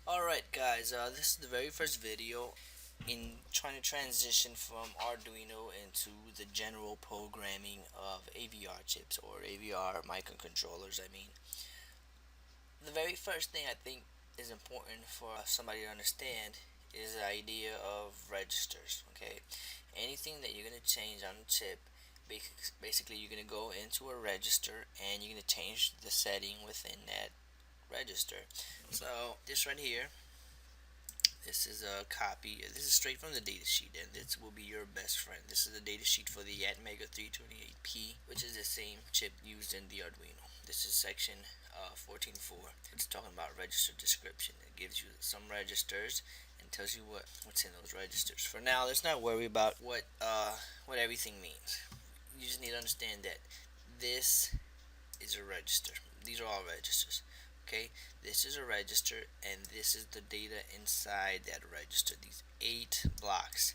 Alright guys, this is the very first video in trying to transition from Arduino into the general programming of AVR chips or AVR microcontrollers. The very first thing I think is important for somebody to understand is the idea of registers. Okay, anything that you're going to change on the chip, basically you're going to go into a register and you're going to change the setting within that register. So this right here, this is a copy. This is straight from the datasheet, and this will be your best friend. This is the datasheet for the Atmega 328P, which is the same chip used in the Arduino. This is section 14.4. It's talking about register description. It gives you some registers and tells you what's in those registers. For now, let's not worry about what everything means. You just need to understand that this is a register. These are all registers. Okay, this is a register and this is the data inside that register. These 8 blocks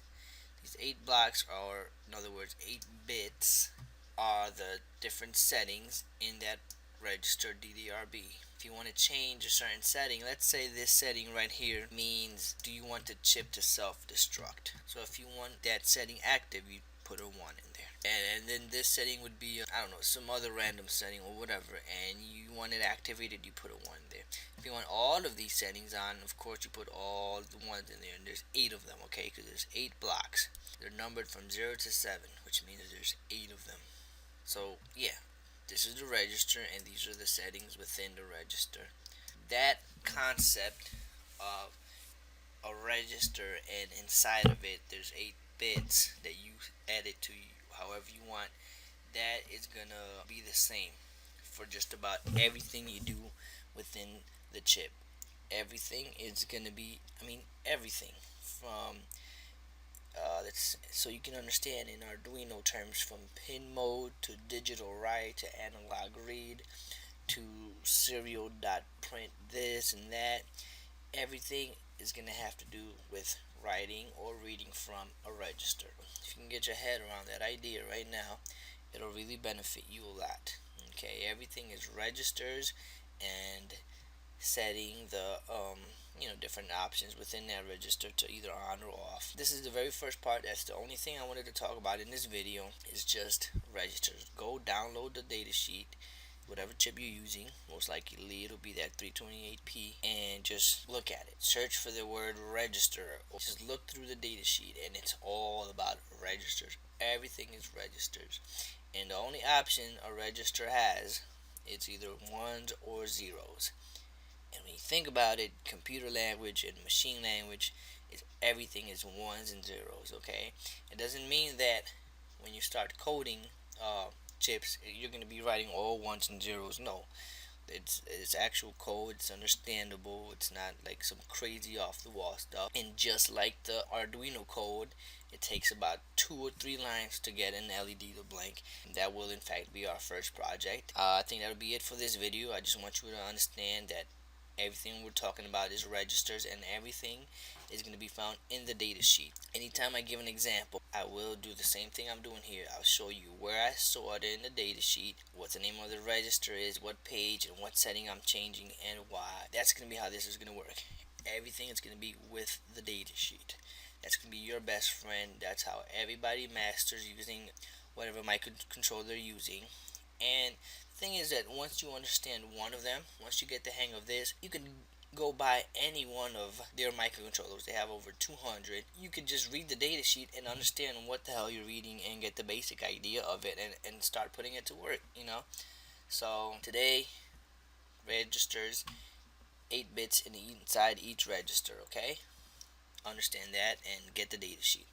are, in other words, 8 bits are the different settings in that register DDRB. If you want to change a certain setting, let's say this setting right here means, do you want the chip to self-destruct? So if you want that setting active, you put a 1 in there. And then this setting would be, I don't know, some other random setting or whatever, and you want it activated, you put a 1 there. If you want all of these settings on, of course you put all the ones in there, and there's 8 of them, okay, because there's 8 blocks. They're numbered from 0 to 7, which means there's 8 of them. So yeah, this is the register and these are the settings within the register. That concept of a register, and inside of it there's 8 bits that you edit to however you want, that is gonna be the same for just about everything you do within the chip. Everything is gonna be, everything from so you can understand in Arduino terms, from pin mode to digital write to analog read to serial dot print this and that. Everything is going to have to do with writing or reading from a register. If you can get your head around that idea right now, it'll really benefit you a lot. Okay, everything is registers and setting the different options within that register to either on or off. This is the very first part. That's the only thing I wanted to talk about in this video, is just registers. Go download the datasheet, whatever chip you're using. Most likely it'll be that 328P, and just look at it. Search for the word register, or just look through the datasheet, and it's all about registers. Everything is registers, and the only option a register has, it's either ones or zeros. And when you think about it, computer language and machine language, everything is ones and zeros. Okay, it doesn't mean that when you start coding chips, you're going to be writing all ones and zeros. No, it's actual code. It's understandable. It's not like some crazy off the wall stuff. And just like the Arduino code, it takes about 2 or 3 lines to get an LED to blink. That will in fact be our first project. I think that'll be it for this video. I just want you to understand that everything we're talking about is registers, and everything is going to be found in the data sheet. Anytime I give an example, I will do the same thing I'm doing here. I'll show you where I saw it in the data sheet, what the name of the register is, what page, and what setting I'm changing, and why. That's going to be how this is going to work. Everything is going to be with the data sheet. That's going to be your best friend. That's how everybody masters using whatever microcontroller they're using. And the thing is that once you understand one of them, once you get the hang of this, you can go buy any one of their microcontrollers. They have over 200. You can just read the data sheet and understand what the hell you're reading and get the basic idea of it, and start putting it to work. So today, registers, 8 bits inside each register, okay? Understand that and get the data sheet.